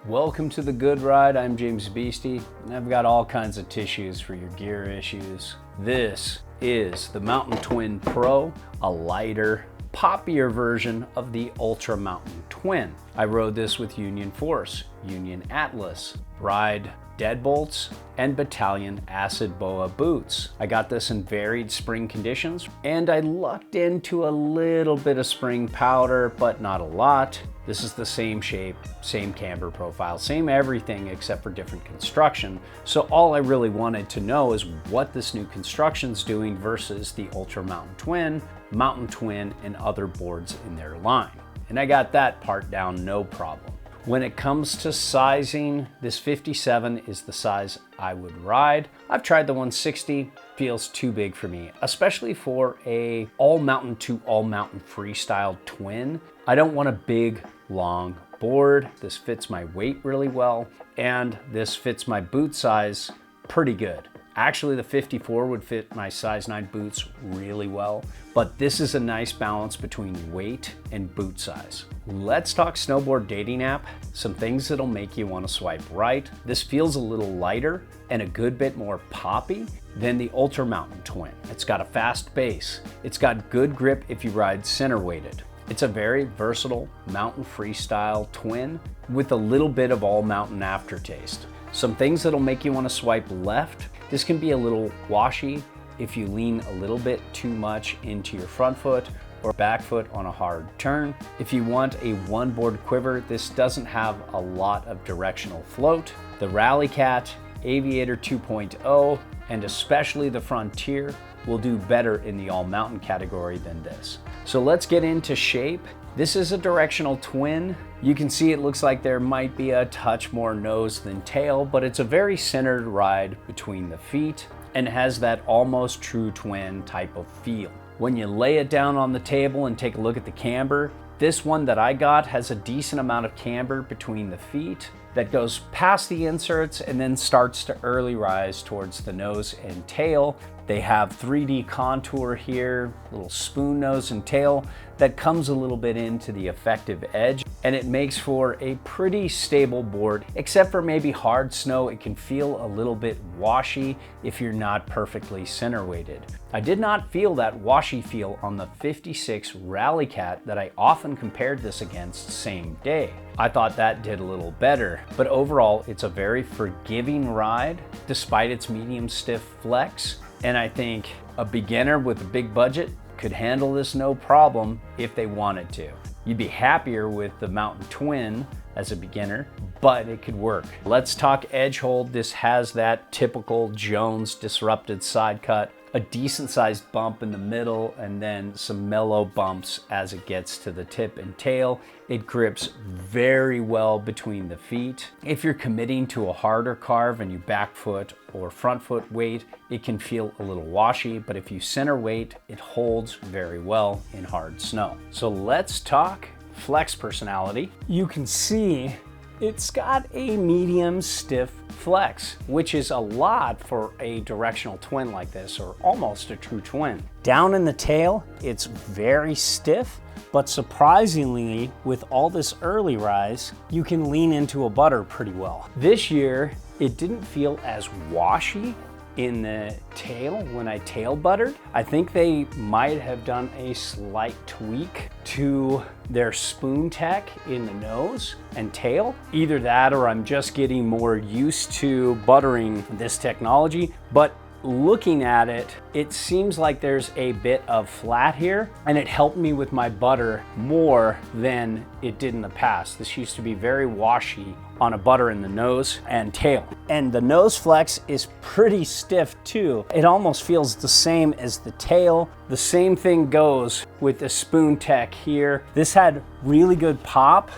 Welcome to The Good Ride. I'm James Beastie, and I've got all kinds of tissues for your gear issues. This is the Mountain Twin Pro, a lighter, poppier version of the Ultra Mountain Twin. I rode this with Union Force, Union Atlas, Ride Deadbolts, and Battalion Acid Boa boots. I got this in varied spring conditions, and I lucked into a little bit of spring powder, but not a lot. This is the same shape, same camber profile, same everything except for different construction. So all I really wanted to know is what this new construction's doing versus the Ultra Mountain Twin, and other boards in their line. And I got that part down no problem. When it comes to sizing, this 57 is the size I would ride. I've tried the 160, feels too big for me, especially for a all mountain to all mountain freestyle twin. I don't want a big, long board. This fits my weight really well, and this fits my boot size pretty good. Actually, the 54 would fit my size 9 boots really well, but this is a nice balance between weight and boot size. Let's talk snowboard dating app, some things that'll make you want to swipe right. This feels a little lighter and a good bit more poppy than the Ultra Mountain Twin. It's got a fast base. It's got good grip if you ride center weighted. It's a very versatile mountain freestyle twin with a little bit of all mountain aftertaste. Some things that'll make you want to swipe left. This can be a little washy if you lean a little bit too much into your front foot or back foot on a hard turn. If you want a one board quiver, this doesn't have a lot of directional float. The Rally Cat, Aviator 2.0, and especially the Frontier will do better in the all mountain category than this. So let's get into shape. This is a directional twin. You can see it looks like there might be a touch more nose than tail, but it's a very centered ride between the feet and has that almost true twin type of feel. When you lay it down on the table and take a look at the camber, this one that I got has a decent amount of camber between the feet that goes past the inserts and then starts to early rise towards the nose and tail. They have 3D contour here, little spoon nose and tail that comes a little bit into the effective edge, and it makes for a pretty stable board. Except for maybe hard snow, it can feel a little bit washy if you're not perfectly center weighted. I did not feel that washy feel on the 56 Rally Cat that I often compared this against same day. I thought that did a little better, but overall it's a very forgiving ride despite its medium stiff flex. And I think a beginner with a big budget could handle this no problem if they wanted to. You'd be happier with the Mountain Twin as a beginner, but it could work. Let's talk edge hold. This has that typical Jones disrupted side cut, a decent sized bump in the middle, and then some mellow bumps as it gets to the tip and tail. It grips very well between the feet. If you're committing to a harder carve and you back foot or front foot weight, it can feel a little washy, but if you center weight, it holds very well in hard snow. So let's talk flex personality. You can see it's got a medium stiff flex, which is a lot for a directional twin like this, or almost a true twin. Down in the tail, it's very stiff, but surprisingly, with all this early rise, you can lean into a butter pretty well. This year, it didn't feel as washy in the tail when I tail buttered. I think they might have done a slight tweak to their spoon tech in the nose and tail. Either that or I'm just getting more used to buttering this technology, but looking at it, it seems like there's a bit of flat here, and it helped me with my butter more than it did in the past. This used to be very washy on a butter in the nose and tail. And the nose flex is pretty stiff too. It almost feels the same as the tail. The same thing goes with the spoon tech here. This had really good pop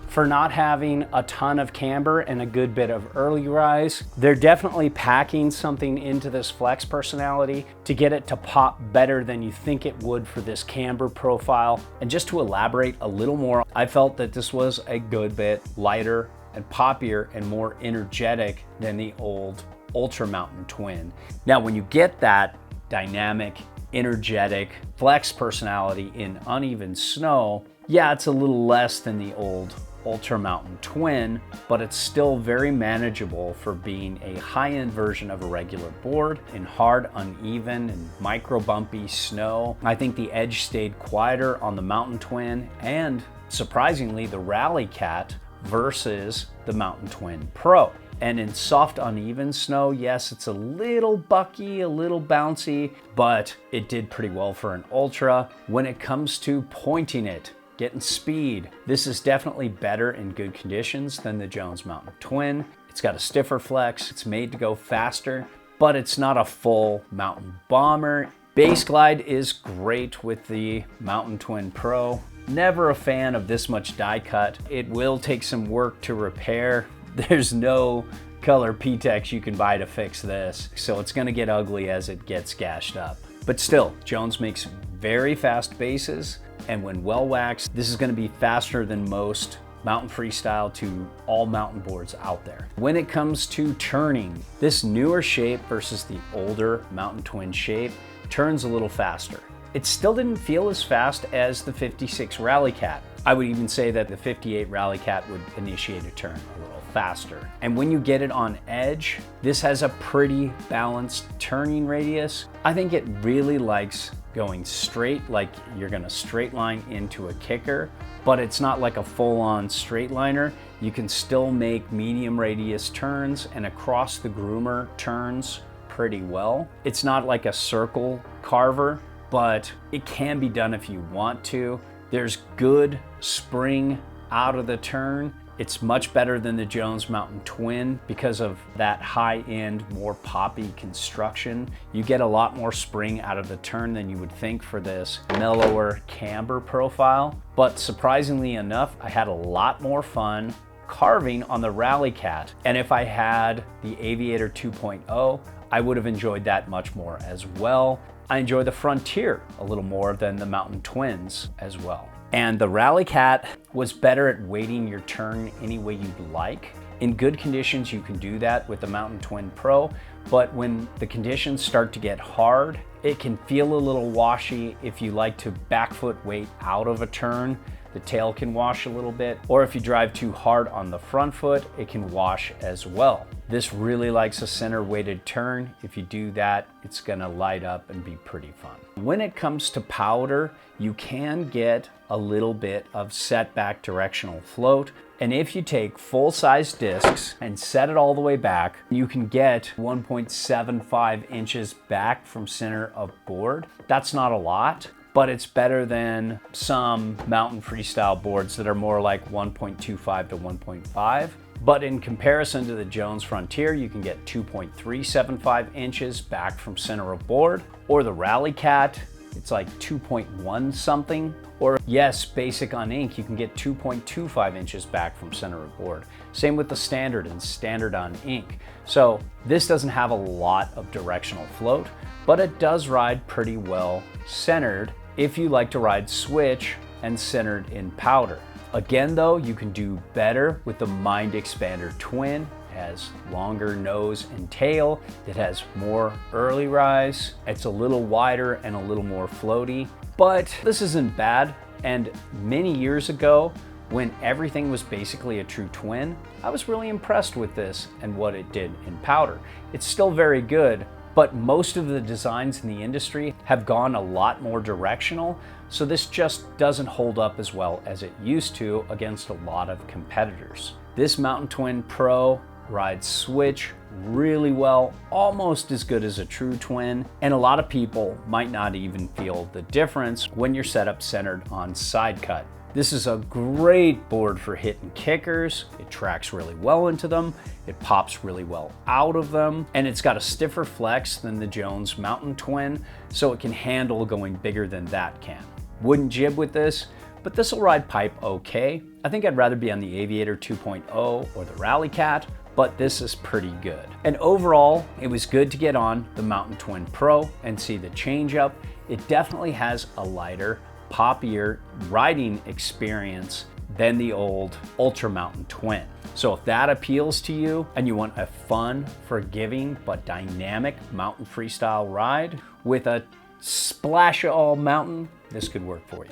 for not having a ton of camber and a good bit of early rise. They're definitely packing something into this flex personality to get it to pop better than you think it would for this camber profile. And just to elaborate a little more, I felt that this was a good bit lighter and poppier and more energetic than the old Ultra Mountain Twin. Now, when you get that dynamic, energetic flex personality in uneven snow, yeah, it's a little less than the old Ultra Mountain Twin, but it's still very manageable for being a high-end version of a regular board in hard, uneven, and micro bumpy snow. I think the edge stayed quieter on the Mountain Twin and, surprisingly, the Rally Cat versus the Mountain Twin Pro. And in soft, uneven snow, yes, it's a little bucky, a little bouncy, but it did pretty well for an Ultra. When it comes to pointing it, getting speed, this is definitely better in good conditions than the Jones Mountain Twin. It's got a stiffer flex, it's made to go faster, but it's not a full mountain bomber. Base glide is great with the Mountain Twin Pro. Never a fan of this much die cut. It will take some work to repair. There's no color P-Tex you can buy to fix this, so it's gonna get ugly as it gets gashed up. But still, Jones makes very fast bases, and when well waxed, this is gonna be faster than most mountain freestyle to all mountain boards out there. When it comes to turning, this newer shape versus the older Mountain Twin shape turns a little faster. It still didn't feel as fast as the 56 Rally Cat. I would even say that the 58 Rally Cat would initiate a turn a little faster. And when you get it on edge, this has a pretty balanced turning radius. I think it really likes going straight, like you're gonna straight line into a kicker, but it's not like a full-on straight liner. You can still make medium radius turns and across the groomer turns pretty well. It's not like a circle carver, but it can be done if you want to. There's good spring out of the turn. It's much better than the Jones Mountain Twin because of that high-end, more poppy construction. You get a lot more spring out of the turn than you would think for this mellower camber profile. But surprisingly enough, I had a lot more fun carving on the Rally Cat. And if I had the Aviator 2.0, I would have enjoyed that much more as well. I enjoy the Frontier a little more than the Mountain Twins as well. And the Rally Cat was better at weighting your turn any way you'd like. In good conditions, you can do that with the Mountain Twin Pro, but when the conditions start to get hard, it can feel a little washy. If you like to back foot weight out of a turn, the tail can wash a little bit, or if you drive too hard on the front foot, it can wash as well. This really likes a center weighted turn. If you do that, it's gonna light up and be pretty fun. When it comes to powder, you can get a little bit of setback directional float. And if you take full-size discs and set it all the way back, you can get 1.75 inches back from center of board. That's not a lot, but it's better than some mountain freestyle boards that are more like 1.25 to 1.5. But in comparison to the Jones Frontier, you can get 2.375 inches back from center of board, or the Rally Cat, it's like 2.1 something. Or yes, basic on ink, you can get 2.25 inches back from center of board. Same with the standard and standard on ink. So this doesn't have a lot of directional float, but it does ride pretty well centered if you like to ride switch and centered in powder. Again though, you can do better with the Mind Expander Twin. It has longer nose and tail. It has more early rise. It's a little wider and a little more floaty, but this isn't bad. And many years ago, when everything was basically a true twin, I was really impressed with this and what it did in powder. It's still very good, but most of the designs in the industry have gone a lot more directional, so this just doesn't hold up as well as it used to against a lot of competitors. This Mountain Twin Pro rides switch really well, almost as good as a true twin, and a lot of people might not even feel the difference when your setup centered on side cut. This is a great board for hitting kickers. It tracks really well into them. It pops really well out of them. And it's got a stiffer flex than the Jones Mountain Twin, so it can handle going bigger than that can. Wouldn't jib with this, but this will ride pipe okay. I think I'd rather be on the Aviator 2.0 or the Rally Cat, but this is pretty good. And overall, it was good to get on the Mountain Twin Pro and see the change up. It definitely has a lighter, poppier riding experience than the old Ultra Mountain Twin. So if that appeals to you and you want a fun, forgiving, but dynamic mountain freestyle ride with a splash of all mountain, this could work for you.